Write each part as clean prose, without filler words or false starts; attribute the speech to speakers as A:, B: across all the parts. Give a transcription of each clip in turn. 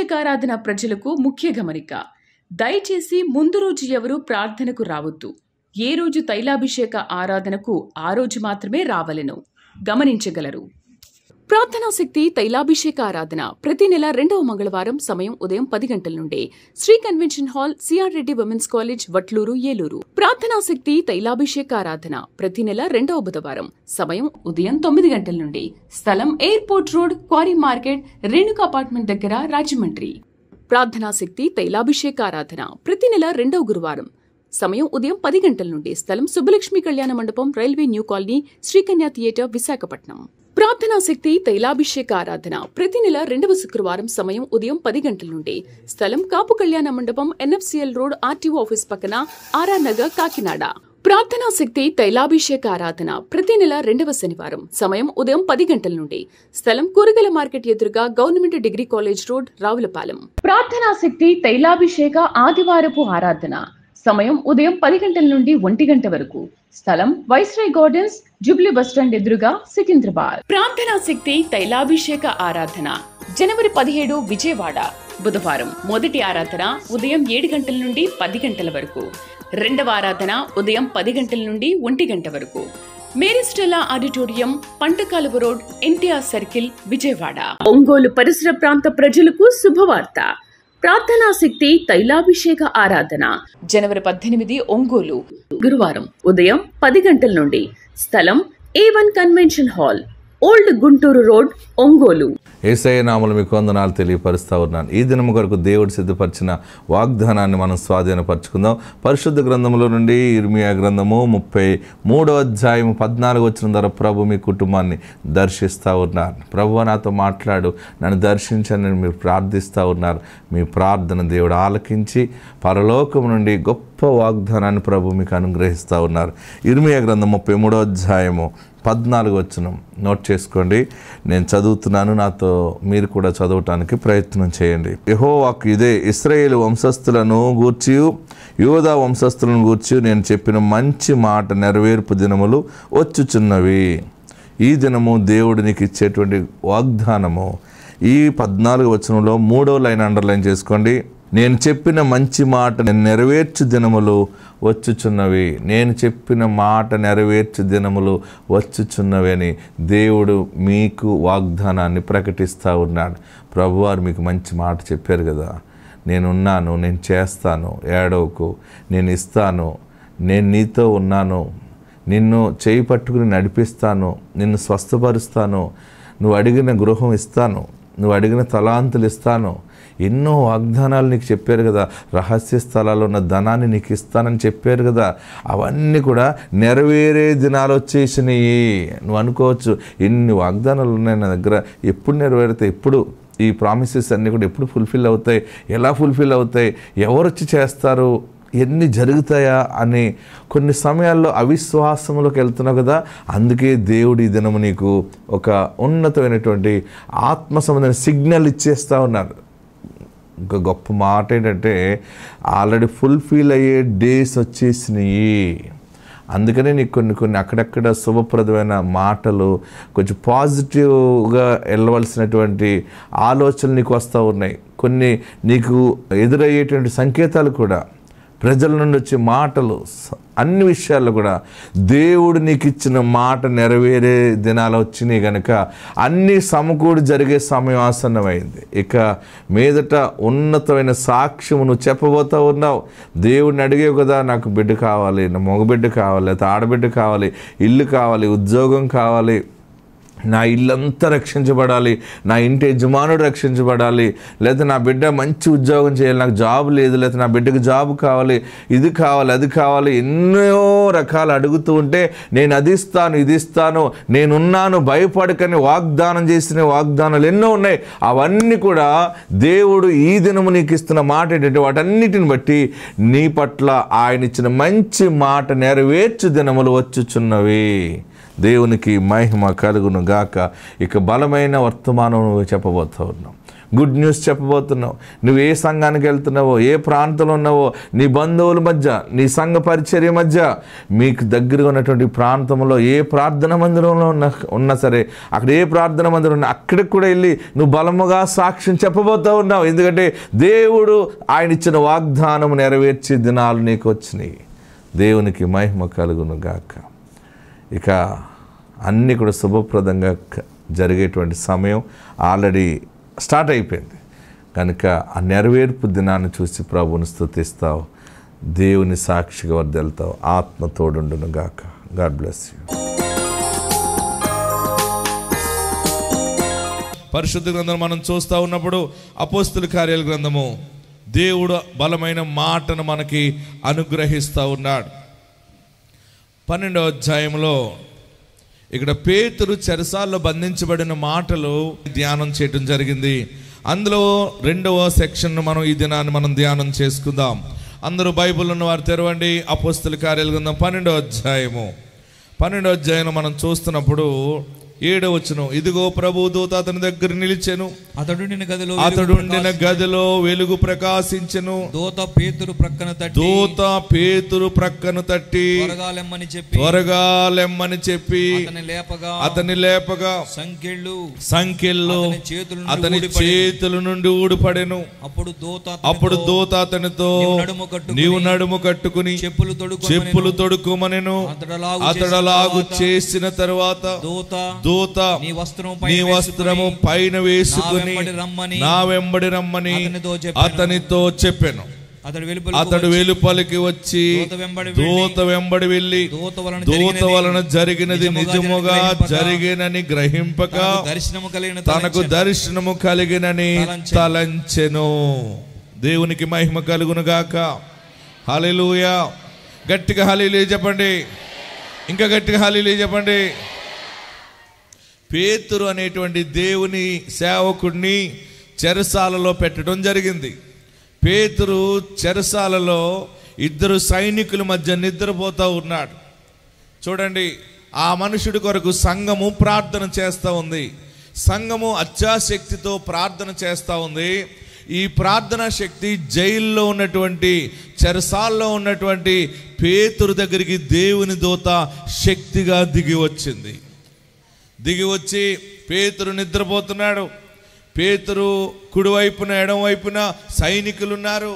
A: తైలాభిషేకారాధన ప్రజలకు ముఖ్య గమనిక. దయచేసి ముందు రోజు ఎవరూ ప్రార్థనకు రావద్దు. ఏ రోజు తైలాభిషేక ఆరాధనకు ఆ రోజు మాత్రమే రావలెను గమనించగలరు. ప్రార్థనా శక్తి తైలాభిషేక ఆరాధన ప్రతి నెల 2వ మంగళవారం సమయం ఉదయం 10 గంటల నుండి Sri convention hall, CR Reddy women's college, Vatluru, Eluru. ప్రార్థనా శక్తి తైలాభిషేక ఆరాధన ప్రతి నెల 2వ బుధవారం సమయం ఉదయం 9 గంటల నుండి స్థలం airport road, quarry market, Renuka apartment దగ్గర, రాజమండ్రి. ప్రార్థనా శక్తి తైలాభిషేక ఆరాధన ప్రతి నెల 2వ గురువారం సమయం ఉదయం 10 గంటల నుండి స్థలం సుబ్బలక్ష్మి కళ్యాణ మండపం, railway new colony, Sri Kanya theatre, Visakhapatnam. ప్రార్థనా శక్తి తైలాభిషేక ఆరాధన ప్రతి నెల 2వ శుక్రవారం సమయం ఉదయం 10 గంటల నుండి స్థలం కాపు కళ్యాణ మండపం, ఎన్ఎఫ్సిఎల్ రోడ్, ఆర్టీఓ ఆఫీస్ పక్కన, ఆర్ఆర్ నగర్, కాకినాడ. ప్రార్థనా శక్తి తైలాభిషేక ఆరాధన ప్రతి నెల 2వ శనివారం సమయం ఉదయం 10 గంటల నుండి స్థలం కూరగాయల మార్కెట్ ఎదురుగా, government degree college road, Ravulapalem. ప్రార్థనా శక్తి తైలాభిషేక ఆదివారపు ఆరాధన సమయం ఉదయం 10 గంటల నుండి 1 గంట వరకు స్థలం వైస్రాయ్ గార్డెన్స్, జూబ్లీ బస్టాండ్ ఎదురుగా, సికింద్రాబాద్. ప్రార్థనా శక్తి తైలాభిషేక ఆరాధన జనవరి 17 విజయవాడ బుధవారం. మొదటి ఆరాధన ఉదయం 7 గంటల నుండి 10 గంటల వరకు. రెండవ ఆరాధన ఉదయం 10 గంటల నుండి 1 గంట వరకు. Mary Stella auditorium, పంటకాలువ road, NTR circle, Vijayawada. Ongole పరిసర ప్రాంత ప్రజలకు శుభవార్త. ప్రార్థనా శక్తి తైలాభిషేక ఆరాధన జనవరి 18 ఒంగోలు గురువారం ఉదయం 10 గంటల నుండి స్థలం A1 convention hall, old Guntur road, Ongole.
B: Yesayya నామములో మీకు వందనాలు తెలియపరుస్తా ఉన్నాను. ఈ దినము కొరకు దేవుడు సిద్ధపరిచిన వాగ్దానాన్ని మనం స్వాధీనపరచుకుందాం. పరిశుద్ధ గ్రంథంలో నుండి ఇర్మియా గ్రంథము 33వ అధ్యాయం 14 వచనం ద్వారా ప్రభు మీ కుటుంబాన్ని దర్శిస్తూ ఉన్నారు. ప్రభువా నాతో మాట్లాడు, నన్ను దర్శించని మీరు ప్రార్థిస్తూ ఉన్నారు. మీ ప్రార్థన దేవుడు ఆలకించి పరలోకం నుండి గొప్ప వాగ్దానాన్ని ప్రభు మీకు అనుగ్రహిస్తూ ఉన్నారు. ఇర్మియా గ్రంథం 33వ అధ్యాయము 14 వచనం నోట్ చేసుకోండి. నేను చదువుతున్నాను, నాతో మీరు కూడా చదవటానికి ప్రయత్నం చేయండి. యెహోవాకు ఇదే, ఇశ్రాయేలు వంశస్థులను గూర్చి, యూదా వంశస్థులను గూర్చి నేను చెప్పిన మంచి మాట నెరవేర్పు దినములు వచ్చుచున్నవి. ఈ దినము దేవుడు నీకు ఇచ్చేటువంటి వాగ్దానము. ఈ 14 వచనంలో 3వ లైన్ అండర్లైన్ చేసుకోండి. నేను చెప్పిన మంచి మాట నెరవేర్చు దినములు వచ్చుచున్నవి. నేను చెప్పిన మాట నెరవేర్చు దినములు వచ్చుచున్నవి అని దేవుడు మీకు వాగ్దానాన్ని ప్రకటిస్తూ ఉన్నాడు. ప్రభువారు మీకు మంచి మాట చెప్పారు కదా, నేనున్నాను, నేను చేస్తాను, ఏడవకు, నేను ఇస్తాను, నేను నీతో ఉన్నాను, నిన్ను చేయి పట్టుకుని నడిపిస్తాను, నిన్ను స్వస్థపరుస్తాను, నువ్వు అడిగిన గృహం ఇస్తాను, నువ్వు అడిగిన తలాంతులు ఇస్తాను. ఎన్నో వాగ్దానాలు నీకు చెప్పారు కదా. రహస్య స్థలాల్లో ఉన్న ధనాన్ని నీకు ఇస్తానని చెప్పారు కదా. అవన్నీ కూడా నెరవేరే దినాలు వచ్చేసినాయి. నువ్వు అనుకోవచ్చు, ఎన్ని వాగ్దానాలు ఉన్నాయి నా దగ్గర, ఎప్పుడు నెరవేరుతాయి, ఎప్పుడు ఈ ప్రామిసెస్ అన్నీ కూడా ఎప్పుడు ఫుల్ఫిల్ అవుతాయి, ఎలా ఫుల్ఫిల్ అవుతాయి, ఎవరు వచ్చి చేస్తారు, ఎన్ని జరుగుతాయా అని కొన్ని సమయాల్లో అవిశ్వాసంలోకి వెళ్తున్నావు కదా. అందుకే దేవుడు ఈ దినము నీకు ఒక ఉన్నతమైనటువంటి ఆత్మ సంబంధమైన సిగ్నల్ ఇచ్చేస్తూ ఉన్నారు. ఇంకా గొప్ప మాట ఏంటంటే, ఆల్రెడీ ఫుల్ఫిల్ అయ్యే డేస్ వచ్చేసినాయి. అందుకనే నీకు కొన్ని అక్కడక్కడ శుభప్రదమైన మాటలు, కొంచెం పాజిటివ్గా వెళ్ళవలసినటువంటి ఆలోచనలు నీకు వస్తూ ఉన్నాయి. కొన్ని నీకు ఎదురయ్యేటువంటి సంకేతాలు కూడా, ప్రజల నుండి వచ్చే మాటలు, అన్ని విషయాల్లో కూడా దేవుడు నీకు ఇచ్చిన మాట నెరవేరే దినాలు వచ్చినాయి కనుక అన్నీ సమకూడి జరిగే సమయం ఆసన్నమైంది. ఇక మీదట ఉన్నతమైన సాక్ష్యము నువ్వు చెప్పబోతూ ఉన్నావు. దేవుడిని అడిగేవు కదా, నాకు బిడ్డ కావాలి, నా మగబిడ్డ కావాలి, లేకపోతే ఆడబిడ్డ కావాలి, ఇల్లు కావాలి, ఉద్యోగం కావాలి, నా ఇల్లంతా రక్షించబడాలి, నా ఇంటి యజమానుడు రక్షించబడాలి, లేదా నా బిడ్డ మంచి ఉద్యోగం చేయాలి, నాకు జాబ్ లేదు, లేదా నా బిడ్డకు జాబ్ కావాలి, ఇది కావాలి, అది కావాలి, ఎన్నో రకాలు అడుగుతూ ఉంటే నేను అది ఇస్తాను, ఇది ఇస్తాను, నేనున్నాను, భయపడకని వాగ్దానం చేసిన వాగ్దానాలు ఎన్నో ఉన్నాయి. అవన్నీ కూడా దేవుడు ఈ దినము నీకు ఇస్తున్న మాట ఏంటంటే, వాటన్నిటిని బట్టి నీ పట్ల ఆయన ఇచ్చిన మంచి మాట నెరవేర్చు దినములు వచ్చుచున్నవి. దేవునికి మహిమ కలుగును గాక. ఇక బలమైన వర్తమానం చెప్పబోతూ ఉన్నాం. గుడ్ న్యూస్ చెప్పబోతున్నావు. నువ్వు ఏ సంఘానికి వెళ్తున్నావో, ఏ ప్రాంతంలో ఉన్నావో, నీ బంధువుల మధ్య, నీ సంఘ పరిచర్య మధ్య, మీకు దగ్గరగా ఉన్నటువంటి ప్రాంతంలో ఏ ప్రార్థన మందిరంలో ఉన్నా సరే, అక్కడ ఏ ప్రార్థన మందిరం ఉన్నా అక్కడికి కూడా వెళ్ళి నువ్వు బలముగా సాక్ష్యం చెప్పబోతూ ఉన్నావు. ఎందుకంటే దేవుడు ఆయన ఇచ్చిన వాగ్దానం నెరవేర్చే దినాలు నీకు వచ్చినాయి. దేవునికి మహిమ కలుగును గాక. ఇక అన్నీ కూడా శుభప్రదంగా జరిగేటువంటి సమయం ఆల్రెడీ స్టార్ట్ అయిపోయింది కనుక ఆ నెరవేర్పు దినాన్ని చూసి ప్రభువుని స్తుతిస్తావు, దేవుని సాక్షిగా వర్ధిల్లుతావు. ఆత్మ తోడుండును గాక. God bless you. పరిశుద్ధ గ్రంథం మనం చూస్తూ ఉన్నప్పుడు అపోస్తలుల కార్యాల గ్రంథము దేవుడు బలమైన మాటను మనకి అనుగ్రహిస్తూ ఉన్నాడు. 12వ అధ్యాయంలో ఇక్కడ పేతురు చెరసాల్లో బంధించబడిన మాటలు ధ్యానం చేయడం జరిగింది. అందులో 2వ సెక్షన్ మనం ఈ దినాన్ని మనం ధ్యానం చేసుకుందాం. అందరూ బైబిల్ ఉన్న వారు తెరవండి. అపోస్తలుల కార్యాల గ్రంథం 12వ అధ్యాయము. 12వ అధ్యాయం మనం చూస్తున్నప్పుడు 7వ వచనం, ఇదిగో ప్రభువు దూత అతని దగ్గర నిలిచెను, అతడుండిన గదిలో వెలుగు ప్రకాశించెను. దూత పేతురు ప్రక్కన తట్టి త్వరగా లెమ్మని చెప్పి అతని లేపగా సంకెళ్ళు అతని చేతుల నుండి ఊడిపడెను. అప్పుడు దూత అతనితో, నీవు నడుము కట్టుకుని చెప్పులు తొడుకోమనెను. అతడలాగు చేసిన తరువాత దూత నీ వస్త్రము పైన వేసుకుని నా వెంబడి రమ్మని అతనితో చెప్పెను. అతడు వెలుపలికి వచ్చి దూత వెంబడి వెళ్ళి దూత వలన జరిగినది నిజముగా జరిగినని గ్రహింపక తనకు దర్శనము కలిగినని తలంచెను. దేవునికి మహిమ కలుగును గాక. హల్లెలూయా. గట్టిగా హల్లెలూయా చెప్పండి. ఇంకా గట్టిగా హల్లెలూయా చెప్పండి. పేతురు అనేటువంటి దేవుని సేవకుడిని చెరసాలలో పెట్టడం జరిగింది. పేతురు చెరసాలలో 2 సైనికుల మధ్య నిద్రపోతూ ఉన్నాడు. చూడండి, ఆ మనుషుడి కొరకు సంఘము ప్రార్థన చేస్తూ ఉంది. సంఘము అత్యాశక్తితో ప్రార్థన చేస్తూ ఉంది. ఈ ప్రార్థనా శక్తి జైల్లో ఉన్నటువంటి, చెరసాల్లో ఉన్నటువంటి పేతురు దగ్గరికి దేవుని దూత శక్తిగా దిగి వచ్చింది. దిగి వచ్చి పేతురు నిద్రపోతున్నాడు. పేతురు కుడివైపున ఎడం వైపున సైనికులు ఉన్నారు.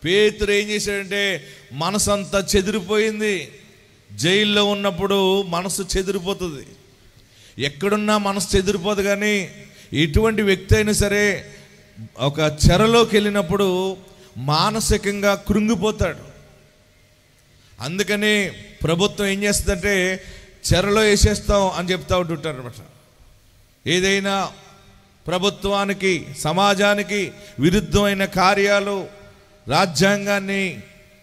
B: పేతురు ఏం చేశాడంటే మనసంతా చెదిరిపోయింది. జైల్లో ఉన్నప్పుడు మనసు చెదిరిపోతుంది. ఎక్కడున్నా మనసు చెదిరిపోదు. కానీ ఎటువంటి వ్యక్తి అయినా సరే ఒక చెరలోకి వెళ్ళినప్పుడు మానసికంగా కృంగిపోతాడు. అందుకని ప్రభుత్వం ఏం చేస్తుందంటే చెరలో వేసేస్తాం అని చెప్తా ఉంటుంటారు అనమాట. ఏదైనా ప్రభుత్వానికి, సమాజానికి విరుద్ధమైన కార్యాలు, రాజ్యాంగాన్ని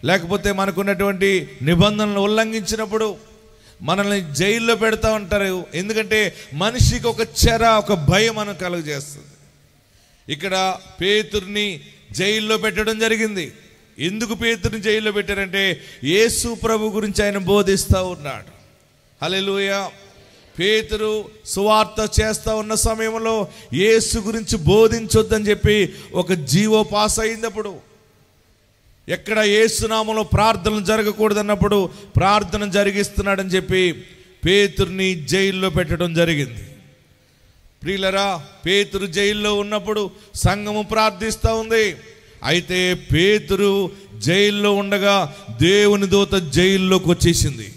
B: లేకపోతే మనకున్నటువంటి నిబంధనలు ఉల్లంఘించినప్పుడు మనల్ని జైల్లో పెడతా ఉంటారు. ఎందుకంటే మనిషికి ఒక చెర, ఒక భయం మనకు కలుగజేస్తుంది. ఇక్కడ పేతుర్ని జైల్లో పెట్టడం జరిగింది. ఎందుకు పేతుర్ని జైల్లో పెట్టారంటే యేసు ప్రభు గురించి ఆయన బోధిస్తూ ఉన్నాడు. హల్లెలూయా. పేతురు సువార్త చేస్తూ ఉన్న సమయంలో యేసు గురించి బోధించొద్దని చెప్పి ఒక జీవో పాస్ అయిందప్పుడు, ఎక్కడ యేసు నామములో ప్రార్థనలు జరగకూడదన్నప్పుడు ప్రార్థన జరిగిస్తున్నాడని చెప్పి పేతుర్ని జైల్లో పెట్టడం జరిగింది. ప్రియులరా, పేతురు జైల్లో ఉన్నప్పుడు సంఘము ప్రార్థిస్తూ ఉంది. అయితే పేతురు జైల్లో ఉండగా దేవుని దూత జైల్లోకి వచ్చేసింది.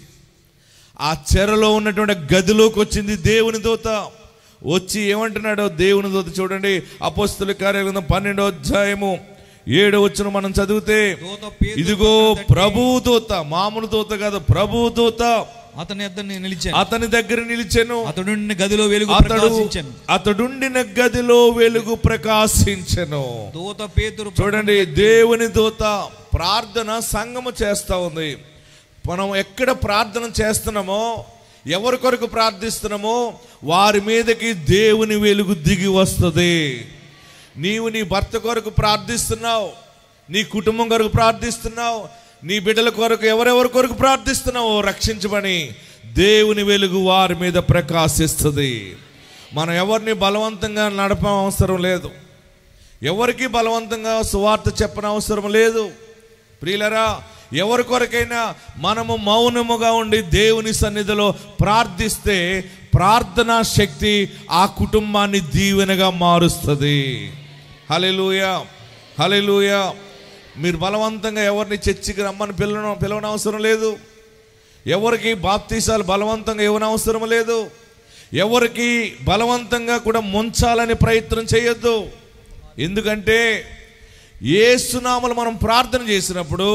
B: ఆ చెరలో ఉన్నటువంటి గదిలోకి వచ్చింది దేవుని దూత. వచ్చి ఏమంటున్నాడో దేవుని దూత చూడండి. అపోస్తలుల కార్యాల 12వ అధ్యాయము 7వ వచనం మనం చదివితే, ఇదిగో ప్రభువు దూత, మామూలు దూత కాదు, ప్రభువు దూత అతని దగ్గర నిలిచెను. అతడుండిన గదిలో వెలుగు ప్రకాశించెను. చూడండి, దేవుని దూత ప్రార్థన సంఘము చేస్తా ఉంది. మనం ఎక్కడ ప్రార్థన చేస్తున్నామో, ఎవరి కొరకు ప్రార్థిస్తున్నామో వారి మీదకి దేవుని వెలుగు దిగి వస్తుంది. నీవు నీ భర్త కొరకు ప్రార్థిస్తున్నావు, నీ కుటుంబం కొరకు ప్రార్థిస్తున్నావు, నీ బిడ్డల కొరకు, ఎవరెవరి కొరకు ప్రార్థిస్తున్నావో రక్షించమని దేవుని వెలుగు వారి మీద ప్రకాశిస్తుంది. మనం ఎవరిని బలవంతంగా నడప అవసరం లేదు. ఎవరికి బలవంతంగా సువార్త చెప్పనవసరం లేదు. ప్రియులరా, ఎవరి కొరకైనా మనము మౌనముగా ఉండి దేవుని సన్నిధిలో ప్రార్థిస్తే ప్రార్థనా శక్తి ఆ కుటుంబాన్ని దీవెనగా మారుస్తుంది. హల్లెలూయా, హల్లెలూయా. మీరు బలవంతంగా ఎవరిని చర్చికి రమ్మని పిలవనవసరం లేదు. ఎవరికి బాప్తీసాలు బలవంతంగా ఇవ్వనవసరం లేదు. ఎవరికి బలవంతంగా కూడా ముంచాలని ప్రయత్నం చేయొద్దు. ఎందుకంటే యేసునామములో మనం ప్రార్థన చేసినప్పుడు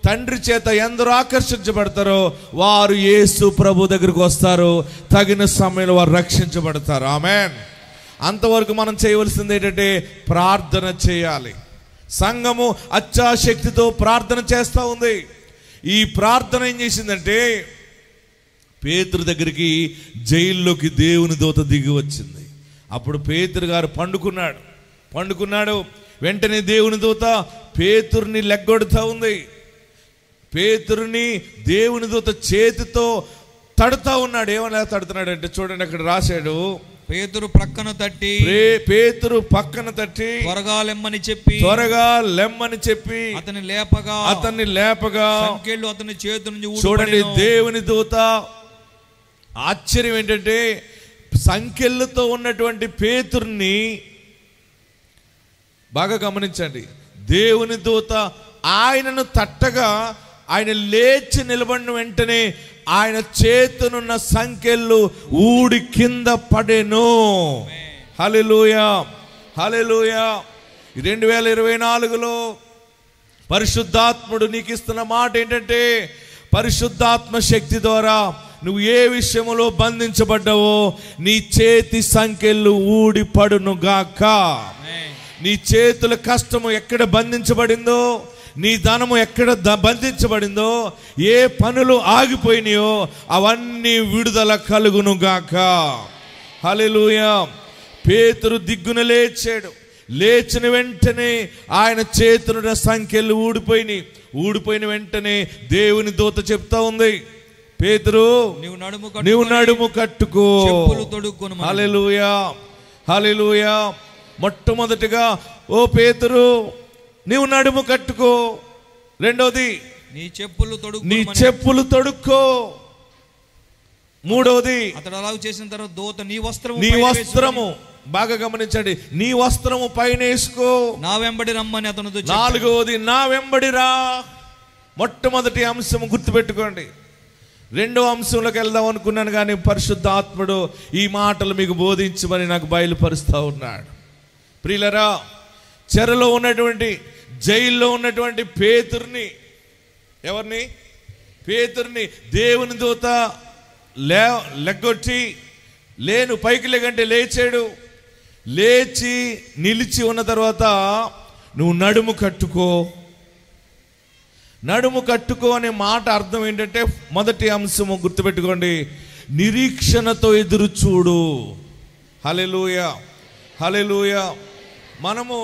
B: తండ్రి చేత ఎందరో ఆకర్షించబడతారో వారు యేసు ప్రభు దగ్గరికి వస్తారు. తగిన సమయంలో వారు రక్షించబడతారు. ఆమేన్. అంతవరకు మనం చేయవలసింది ఏంటంటే ప్రార్థన చేయాలి. సంఘము అత్యాశక్తితో ప్రార్థన చేస్తూ ఉంది. ఈ ప్రార్థన ఏం చేసిందంటే పేతురు దగ్గరికి జైల్లోకి దేవుని దూత దిగి వచ్చింది. అప్పుడు పేతురు గారు పండుకున్నాడు. వెంటనే దేవుని దూత పేతురుని లెగ్గొడుతూ ఉంది. పేతురుని దేవుని దూత చేతితో తడుతూ ఉన్నాడు. ఏమన్నా తడుతున్నాడు అంటే చూడండి, అక్కడ రాశాడు,
C: పేతురు పక్కన తట్టి త్వరగా లెమ్మని చెప్పి అతన్ని లేపగా సంకెళ్ళు అతని చేతి నుంచి
B: చూడండి. దేవుని దూత ఆశ్చర్యం ఏంటంటే సంకెళ్ళతో ఉన్నటువంటి పేతురుని బాగా గమనించండి. దేవుని దూత ఆయనను తట్టగా ఆయన లేచి నిలబడిన వెంటనే ఆయన చేతునున్న సంకెళ్ళు ఊడి కింద పడెను. హల్లెలూయా, హల్లెలూయా. 2024లో పరిశుద్ధాత్ముడు నీకు ఇస్తున్న మాట ఏంటంటే పరిశుద్ధాత్మ శక్తి ద్వారా నువ్వు ఏ విషయంలో బంధించబడ్డావో నీ చేతి సంకెళ్ళు ఊడి పడును గాక. నీ చేతుల కష్టము ఎక్కడ బంధించబడిందో, నీ ధనము ఎక్కడ బంధించబడిందో, ఏ పనులు ఆగిపోయినాయో అవన్నీ విడుదల కలుగును గాక. హల్లెలూయా. పేతురు దిగ్గున లేచాడు. లేచిన వెంటనే ఆయన చేతుల సంఖ్యలు ఊడిపోయిన వెంటనే దేవుని దూత చెప్తా ఉంది, పేతురు నీవు నడుము కట్టుకో. హల్లెలూయా, హల్లెలూయా. మొట్టమొదటిగా ఓ పేతురు నీవు నడుము కట్టుకో. రెండోది నీ చెప్పులు తొడుక్కో. మూడవది
C: అతడు అలా చేసిన తర్వాత దూత నీ
B: వస్త్రము బాగా గమనించండి, నీ వస్త్రము పైన వేసుకో,
C: నా వెంబడి రమ్మని అతనితో.
B: నాలుగవది నా వెంబడి రా. మొట్టమొదటి అంశం గుర్తుపెట్టుకోండి. రెండో అంశంలోకి వెళ్దాం అనుకున్నాను కానీ పరిశుద్ధాత్ముడు ఈ మాటలు మీకు బోధించమని నాకు బయలుపరుస్తూ ఉన్నాడు. ప్రియులరా, చెరలో ఉన్నటువంటి జైల్లో ఉన్నటువంటి పేతుర్ని దేవుని దూత లెగ్గొట్టి పైకి లేకంటే లేచాడు. లేచి నిలిచి ఉన్న తర్వాత నువ్వు నడుము కట్టుకో అనే మాట అర్థం ఏంటంటే మొదటి అంశము గుర్తుపెట్టుకోండి, నిరీక్షణతో ఎదురు చూడు. హల్లెలూయా, హల్లెలూయా. మనము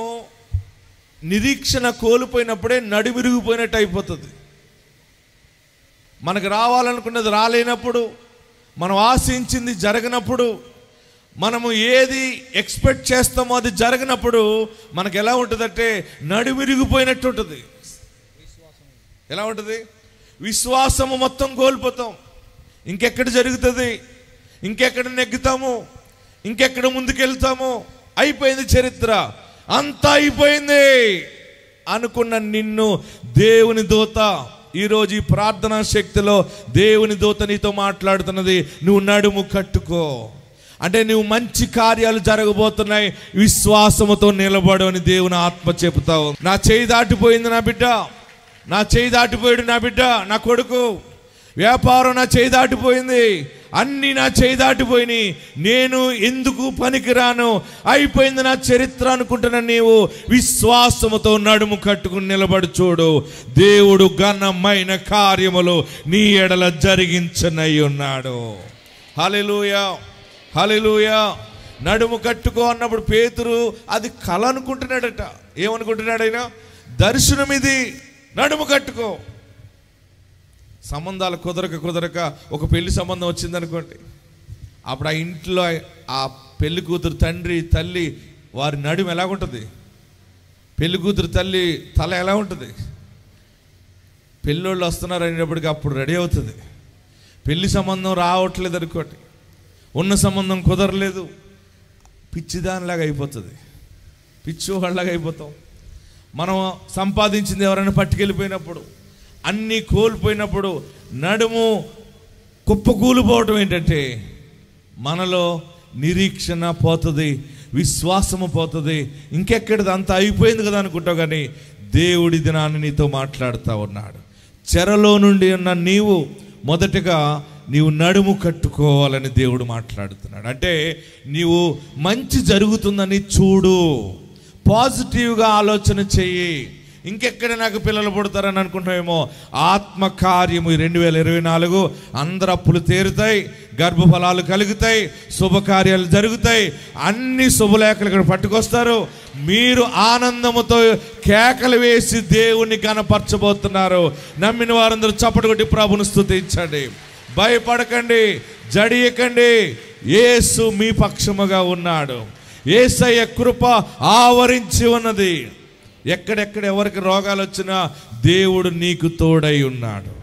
B: నిరీక్షణ కోల్పోయినప్పుడే నడివిరిగిపోయినట్టు అయిపోతుంది. మనకు రావాలనుకున్నది రాలేనప్పుడు, మనం ఆశించింది జరగనప్పుడు, మనము ఏది ఎక్స్పెక్ట్ చేస్తామో అది జరగనప్పుడు మనకు ఎలా ఉంటుందంటే నడివిరిగిపోయినట్టు ఉంటుంది. ఎలా ఉంటుంది? విశ్వాసము మొత్తం కోల్పోతాం. ఇంకెక్కడ జరుగుతుంది, ఇంకెక్కడ నెగ్గుతాము, ఇంకెక్కడ ముందుకెళ్తాము, అయిపోయింది చరిత్ర, అంతా అయిపోయింది అనుకున్న నిన్ను దేవుని దూత ఈరోజు ఈ ప్రార్థనా శక్తిలో దేవుని దూత నీతో మాట్లాడుతున్నది, నువ్వు నడుము కట్టుకో. అంటే నువ్వు మంచి కార్యాలు జరగబోతున్నాయి, విశ్వాసముతో నిలబడు అని దేవుని ఆత్మ చెబుతావు. నా చేయి దాటిపోయింది నా బిడ్డ, నా చేయి దాటిపోయాడు నా బిడ్డ, నా కొడుకు. వ్యాపారం నా చేయి దాటిపోయింది, అన్నీ నా చేయి దాటిపోయినాయి, నేను ఎందుకు పనికిరాను, అయిపోయింది నా చరిత్ర అనుకుంటున్నా. నీవు విశ్వాసముతో నడుము కట్టుకుని నిలబడి చూడు, దేవుడు ఘనమైన కార్యములు నీ ఎడల జరిగించనై ఉన్నాడు. హల్లెలూయా, హల్లెలూయా. నడుము కట్టుకో అన్నప్పుడు పేతురు అది కల అనుకుంటున్నాడట. ఏమనుకుంటున్నాడు ఆయన? దర్శనం ఇది, నడుము కట్టుకో. సంబంధాలు కుదరక ఒక పెళ్లి సంబంధం వచ్చిందనుకోండి, అప్పుడు ఆ ఇంట్లో ఆ పెళ్లి కూతురు తండ్రి తల్లి వారి నడుము ఎలాగుంటుంది?
D: పెళ్లి కూతురు తల్లి తల ఎలా ఉంటుంది? పెళ్ళోళ్ళు వస్తున్నారు అనేటప్పటికి అప్పుడు రెడీ అవుతుంది. పెళ్లి సంబంధం రావట్లేదు అనుకోండి, ఉన్న సంబంధం కుదరలేదు, పిచ్చిదానిలాగా అయిపోతుంది, పిచ్చివాళ్ళలాగా అయిపోతాం. మనం సంపాదించింది ఎవరైనా పట్టుకెళ్ళిపోయినప్పుడు, అన్నీ కోల్పోయినప్పుడు నడుము కుప్పకూలిపోవటం ఏంటంటే మనలో నిరీక్షణ పోతుంది, విశ్వాసము పోతుంది. ఇంకెక్కడిది అంతా అయిపోయింది కదా అనుకుంటావు, కానీ దేవుడి దినాన్ని నీతో మాట్లాడుతూ ఉన్నాడు. చెరలో నుండి ఉన్న నీవు మొదటగా నీవు నడుము కట్టుకోవాలని దేవుడు మాట్లాడుతున్నాడు. అంటే నీవు మంచి జరుగుతుందని చూడు, పాజిటివ్గా ఆలోచన చెయ్యి. ఇంకెక్కడ నాకు పిల్లలు పుడతారని అనుకుంటామేమో, ఆత్మకార్యము 2024 అందరు అప్పులు తీరుతాయి, గర్భఫలాలు కలుగుతాయి, శుభకార్యాలు జరుగుతాయి, అన్ని శుభలేఖలు ఇక్కడ పట్టుకొస్తారు. మీరు ఆనందముతో కేకలు వేసి దేవుణ్ణి కనపరచబోతున్నారు. నమ్మిన వారందరూ చప్పటి కొట్టి ప్రభుని స్తుతించండి. భయపడకండి, జడియకండి, యేసు మీ పక్షముగా ఉన్నాడు. యేసయ్య కృప ఆవరించి ఉన్నది. ఎక్కడెక్కడ ఎవరికి రోగాలు వచ్చినా దేవుడు నీకు తోడై ఉన్నాడు,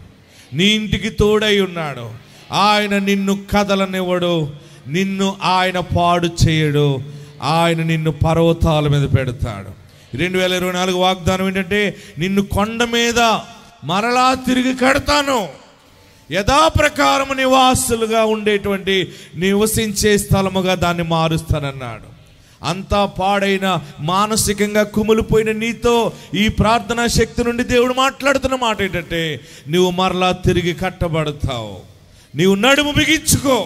D: నీ ఇంటికి తోడై ఉన్నాడు. ఆయన నిన్ను కదలనివ్వడు, నిన్ను ఆయన పాడు చేయడు, ఆయన నిన్ను పర్వతాల మీద పెడతాడు. 2024 వాగ్దానం ఏంటంటే, నిన్ను కొండ మీద మరలా తిరిగి కడతాను, యథాప్రకారము నివాసులుగా ఉండేటువంటి నివసించే స్థలముగా దాన్ని మారుస్తానన్నాడు. అంతా పాడైన, మానసికంగా కుమిలిపోయిన నీతో ఈ ప్రార్థనా శక్తి నుండి దేవుడు మాట్లాడుతున్న మాట ఏంటంటే, నువ్వు మరలా తిరిగి కట్టబడతావు. నీవు నడుము బిగించుకో.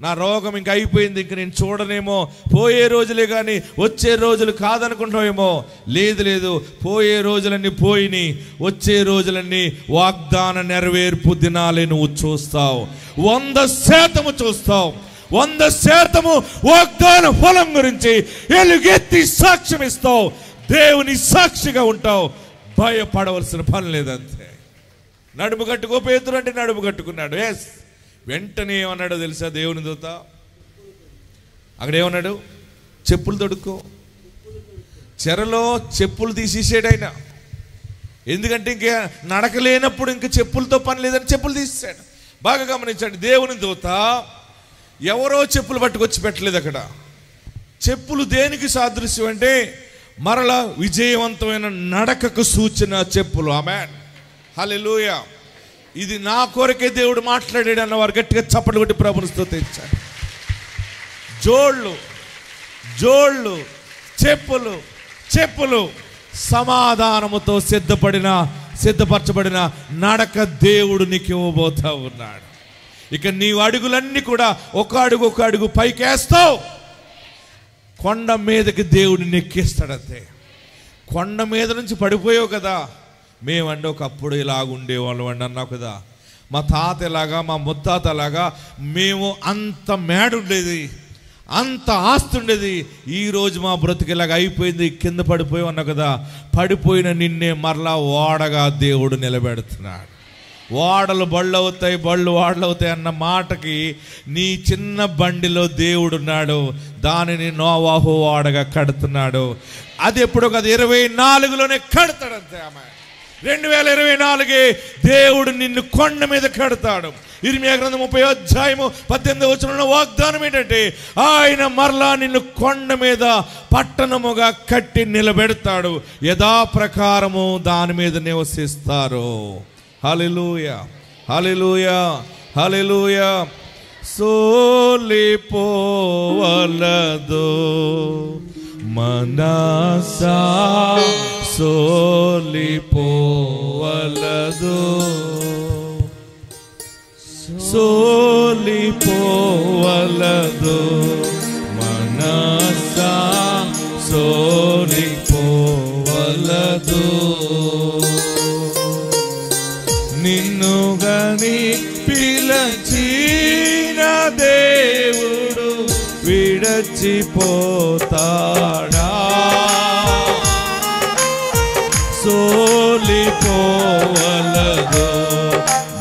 D: నా రోగం ఇంక అయిపోయింది, ఇంక నేను చూడనేమో, పోయే రోజులే కానీ వచ్చే రోజులు కాదనుకుంటావేమో. లేదు లేదు, పోయే రోజులన్నీ పోయినాయి, వచ్చే రోజులన్నీ వాగ్దాన నెరవేర్పు దినాలే నువ్వు చూస్తావు. 100% చూస్తావు. 100% వాగ్దాన ఫలం గురించి ఎలుగెత్తి సాక్ష్యం ఇస్తావు. దేవుని సాక్షిగా ఉంటావు. భయపడవలసిన పని లేదంతే. నడుము కట్టుకో పేతురు అంటే నడుము కట్టుకున్నాడు. ఎస్, వెంటనే ఏమన్నాడో తెలుసా దేవుని దూత? అక్కడ ఏమన్నాడు? చెప్పులు తొడుక్కో. చెరలో చెప్పులు తీసేసాడు ఆయన. ఎందుకంటే ఇంకా నడకలేనప్పుడు ఇంక చెప్పులతో పని లేదని చెప్పులు తీసేశాడు. బాగా గమనించండి, దేవుని దూత ఎవరో చెప్పులు పట్టుకొచ్చి పెట్టలేదు అక్కడ. చెప్పులు దేనికి సాదృశ్యం అంటే మరలా విజయవంతమైన నడకకు సూచన చెప్పులు. ఆమేన్, హల్లెలూయా. ఇది నా కొరకే దేవుడు మాట్లాడాడు అన్నవారు గట్టిగా చప్పట్లు కొట్టి ప్రభుని స్తుతించాడు. జోళ్ళు, చెప్పులు సమాధానముతో సిద్ధపరచబడిన నడక దేవుడు నీకు ఇవ్వబోతా ఉన్నాడు. ఇక నీవు అడుగులన్నీ కూడా ఒక అడుగు పైకేస్తావు. కొండ మీదకి దేవుడు నెక్కిస్తాడంతే. కొండ మీద నుంచి పడిపోయావు కదా. మేమండి ఒకప్పుడు ఇలాగుండేవాళ్ళం అండి అన్నావు కదా. మా తాత ఎలాగా, మా ముత్తాత ఎలాగా, మేము అంత మేడ ఉండేది, అంత ఆస్తి ఉండేది, ఈరోజు మా బ్రతికేలాగా అయిపోయింది, కింద పడిపోయావు అన్నావు కదా. పడిపోయిన నిన్నే మరలా ఓడగా దేవుడు నిలబెడుతున్నాడు. ఓడలు బళ్ళు అవుతాయి, బళ్ళు ఓడలు అవుతాయి అన్న మాటకి నీ చిన్న బండిలో దేవుడున్నాడు. దానిని నోవాహు ఓడగా కడుతున్నాడు. అది ఎప్పుడో కదా 24లోనే కడతాడంతే. ఆమె 2024 దేవుడు నిన్ను కొండ మీద కడతాడు. ఇర్మియా గ్రంథం 30:18 వాగ్దానం ఏంటంటే, ఆయన మరలా నిన్ను కొండ మీద పట్టణముగా కట్టి నిలబెడతాడు. యథాప్రకారము దాని మీద నివసిస్తారు. హల్లెలూయా, హల్లెలూయా, హల్లెలూయా. సోలిపోవలదు మనసా, సోలిపోవలదు, సోలిపోవలదు మనసా, సోలిపోవలదు. నిన్ను గని పిలచిన దేవుడు విడచిపోతాడా? సోలిపోవలదు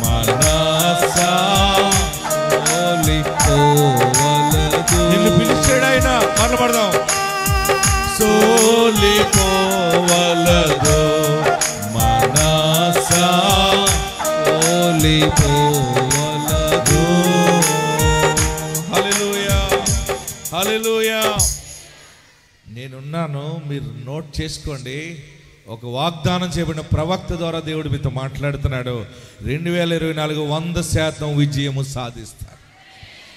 D: మనసా, సోలిపోవలదు. నిన్ను పిలిచాడు ఆయన. మాట్లాడదాం. సోలిపో పోవలదు మనసా ఓలిపోవలదు. హల్లెలూయా హల్లెలూయా. నేనున్నాను, మీరు నోట్ చేసుకోండి. ఒక వాగ్దానం చేయబడిన ప్రవక్త ద్వారా దేవుడు మీతో మాట్లాడుతున్నాడు. 2024 100% విజయము సాధిస్తారు.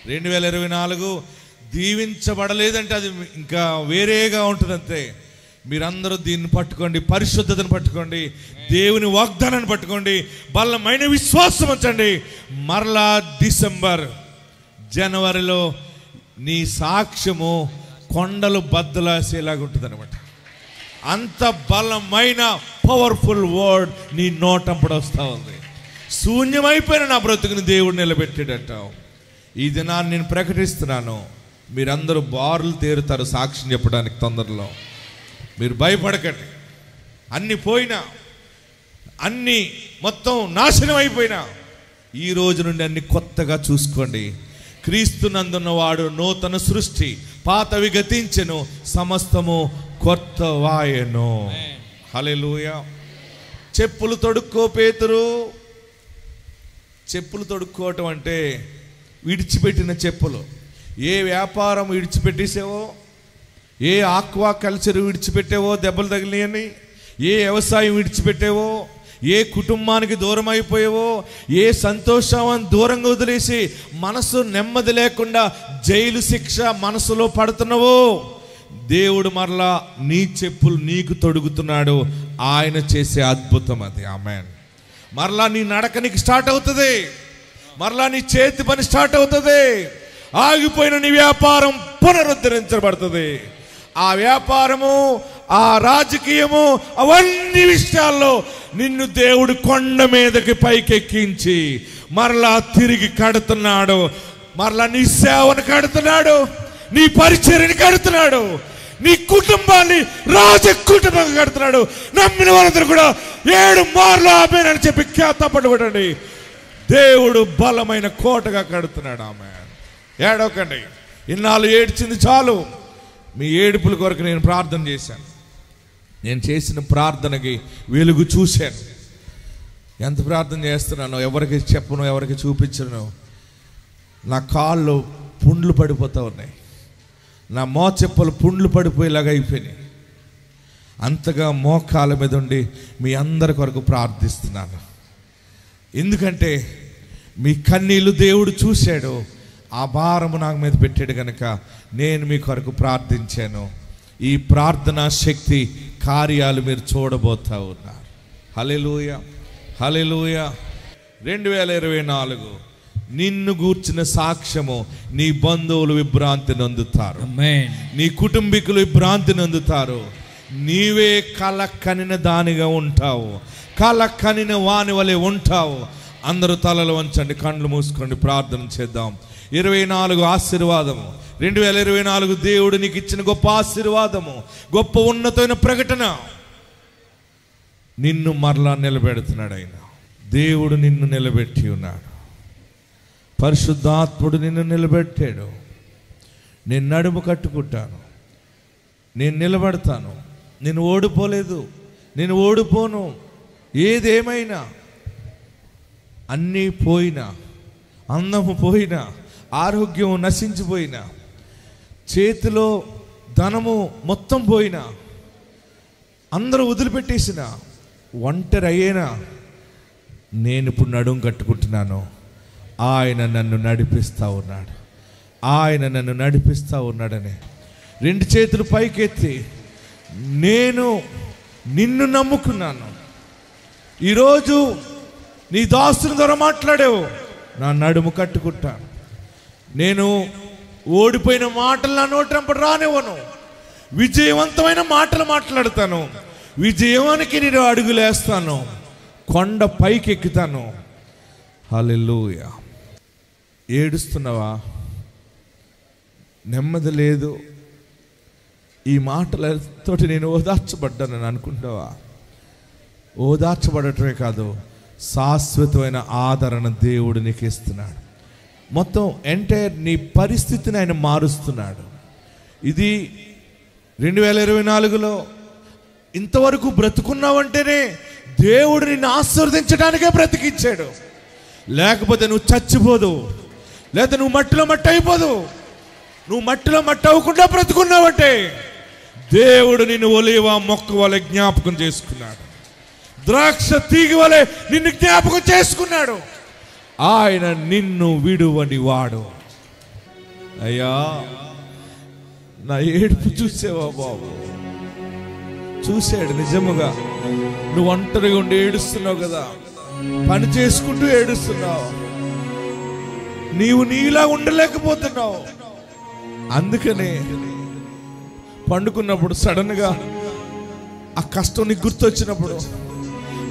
D: 2024 దీవించబడలేదంటే అది ఇంకా వేరేగా ఉంటుందంతే. మీరందరూ దీన్ని పట్టుకోండి, పరిశుద్ధతను పట్టుకోండి, దేవుని వాగ్దానాన్ని పట్టుకోండి, బలమైన విశ్వాసం ఉంచండి. మరలా డిసెంబర్ జనవరిలో నీ సాక్ష్యము కొండలు బద్దలాసేలాగా ఉంటుంది అనమాట. అంత బలమైన పవర్ఫుల్ వర్డ్ నీ నోటంపడు వస్తూ ఉంది. శూన్యమైపోయిన నా బ్రతుకుని దేవుడు నిలబెట్టాడంటావు. ఈ దినాన్ని నేను ప్రకటిస్తున్నాను, మీరందరూ బారులు తేరుతారు సాక్ష్యం చెప్పడానికి తొందరలో. మీరు భయపడకండి. అన్ని పోయినా, అన్ని మొత్తం నాశనం అయిపోయినా ఈ రోజు నుండి అన్ని కొత్తగా చూసుకోండి. క్రీస్తునందున్నవాడు నూతన సృష్టి, పాతవి గతించెను, సమస్తము కొత్త వాయను. హల్లెలూయా. చెప్పులు తొడుక్కో పేతురు. చెప్పులు తొడుక్కోవటం అంటే విడిచిపెట్టిన చెప్పులు. ఏ వ్యాపారం విడిచిపెట్టేసావో, ఏ ఆక్వా కల్చర్ విడిచిపెట్టావో దెబ్బలు తగిలియని, ఏ వ్యవసాయం విడిచిపెట్టావో, ఏ కుటుంబానికి దూరం అయిపోయావో, ఏ సంతోషాన్ని దూరంగా వదిలేసి మనసు నెమ్మది లేకుండా జైలు శిక్ష మనసులో పడుతున్నావో, దేవుడు మరలా నీ చెప్పులు నీకు తొడుగుతున్నాడు. ఆయన చేసే అద్భుతం అది. ఆమేన్. మరలా నీ నడక నీకు స్టార్ట్ అవుతుంది. మరలా నీ చేతి పని స్టార్ట్ అవుతుంది. ఆగిపోయిన నీ వ్యాపారం పునరుద్ధరించబడుతుంది. ఆ వ్యాపారము, ఆ రాజకీయము, అవన్నీ విషయాల్లో నిన్ను దేవుడు కొండ మీదకి పైకెక్కించి మరలా తిరిగి కడుతున్నాడు. మరలా నీ సేవను కడుతున్నాడు, నీ పరిచర్యని కడుతున్నాడు, నీ కుటుంబాన్ని రాజ కుటుంబంగా కడుతున్నాడు. నమ్మిన వాళ్ళందరూ కూడా 7 మార్లు ఆమేన్ అని చెప్పి ఖ్యాతపడబడండి. దేవుడు బలమైన కోటగా కడుతున్నాడు. ఆమేన్. ఏడవకండి. ఇన్నాళ్ళు ఏడ్చింది చాలు. మీ ఏడుపుల కొరకు నేను ప్రార్థన చేశాను. నేను చేసిన ప్రార్థనకి వెలుగు చూశాను. ఎంత ప్రార్థన చేస్తున్నానో ఎవరికి చెప్పను, ఎవరికి చూపించను. నా కాళ్ళు పుండ్లు పడిపోతూ ఉన్నాయి. నా మోచెప్పలు పుండ్లు పడిపోయేలాగా అయిపోయినాయి. అంతగా మోకాల మీద ఉండి మీ అందరి కొరకు ప్రార్థిస్తున్నాను. ఎందుకంటే మీ కన్నీళ్ళు దేవుడు చూశాడు. ఆ భారము నాకు మీద పెట్టాడు కనుక నేను మీ కొరకు ప్రార్థించాను. ఈ ప్రార్థనా శక్తి కార్యాలు మీరు చూడబోతా ఉన్నారు. హల్లెలూయా హల్లెలూయా. 2024 నిన్ను గూర్చిన సాక్ష్యము నీ బంధువులు విభ్రాంతి నొందుతారు. నీ కుటుంబీకులు విభ్రాంతి నొందుతారు. నీవే కల కనిన దానిగా ఉంటావు, కల కనిన వాని వలె ఉంటావు. అందరూ తలలు వంచండి, కళ్ళు మూసుకోండి, ప్రార్థన చేద్దాం. 24 ఆశీర్వాదము. 2024 దేవుడు నీకు ఇచ్చిన గొప్ప ఆశీర్వాదము, గొప్ప ఉన్నతమైన ప్రకటన. నిన్ను మరలా నిలబెడుతున్నాడు ఆయన. దేవుడు నిన్ను నిలబెట్టి ఉన్నాడు. పరిశుద్ధాత్ముడు నిన్ను నిలబెట్టాడు. నేను నడుము కట్టుకుంటాను, నేను నిలబడతాను. నేను ఓడిపోలేదు, నేను ఓడిపోను. ఏదేమైనా, అన్నీ పోయినా, అందము పోయినా, ఆరోగ్యం నశించిపోయినా, చేతిలో ధనము మొత్తం పోయినా, అందరూ వదిలిపెట్టేసిన, ఒంటరి అయ్యేనా, నేను ఇప్పుడు నడుము కట్టుకుంటున్నాను. ఆయన నన్ను నడిపిస్తూ ఉన్నాడు. ఆయన నన్ను నడిపిస్తూ ఉన్నాడని 2 చేతులు పైకెత్తి, నేను నిన్ను నమ్ముకున్నాను. ఈరోజు నీ దాసుని ద్వారా మాట్లాడావు, నా నడుము కట్టుకుంటాను. నేను ఓడిపోయిన మాటలు నా నోటంపడు రానివ్వను. విజయవంతమైన మాటలు మాట్లాడతాను. విజయానికి నేను అడుగులేస్తాను. కొండ పైకి ఎక్కుతాను. హల్లెలూయా. ఏడుస్తున్నావా? నెమ్మది లేదు. ఈ మాటలతోటి నేను ఓదార్చబడ్డానని అనుకుంటావా? ఓదార్చబడటమే కాదు, శాశ్వతమైన ఆదరణ దేవుడు నీకు ఇస్తున్నాడు. మొత్తం ఎంటైర్ నీ పరిస్థితిని ఆయన మారుస్తున్నాడు. ఇది 2024లో ఇంతవరకు బ్రతుకున్నావంటేనే దేవుడు నిన్ను ఆశీర్వదించడానికే బ్రతికించాడు. లేకపోతే నువ్వు చచ్చిపోదు, లేదా నువ్వు మట్టిలో మట్టి అయిపోదు. నువ్వు మట్టిలో మట్టి అవ్వకుండా బ్రతుకున్నావంటే దేవుడు నిన్ను ఒలీవ మొక్క వలె జ్ఞాపకం చేసుకున్నాడు, ద్రాక్ష తీగ వలె నిన్ను జ్ఞాపకం చేసుకున్నాడు. ఆయన నిన్ను విడువని వాడు. అయ్యా, నా ఏడుపు చూసేవా బాబు? చూశాడు నిజముగా. నువ్వు ఒంటరిగా ఉండి ఏడుస్తున్నావు కదా, పని చేసుకుంటూ ఏడుస్తున్నావు, నీవు నీలా ఉండలేకపోతున్నావు. అందుకనే పండుకున్నప్పుడు సడన్ గా ఆ కష్టం నీకు గుర్తొచ్చినప్పుడు,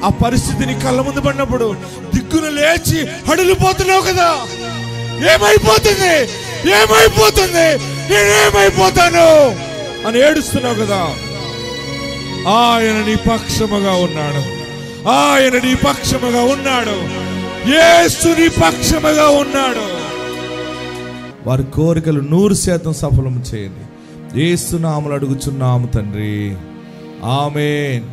D: ఆ పరిస్థితిని కళ్ళ ముందు పడినప్పుడు దిగ్గున లేచి హడిలిపోతున్నావు కదా. ఏమైపోతుంది, ఏమైపోతుంది, నేనేమైపోతాను అని ఏడుస్తున్నావు కదా. ఆయన నీ పక్షముగా ఉన్నాడు, ఆయన నీ పక్షముగా ఉన్నాడు, యేసు నీ పక్షముగా ఉన్నాడు. వారి కోరికలు 100% సఫలం చేయండి. యేసు నామములో అడుగుచున్నాము తండ్రి, ఆమేన్.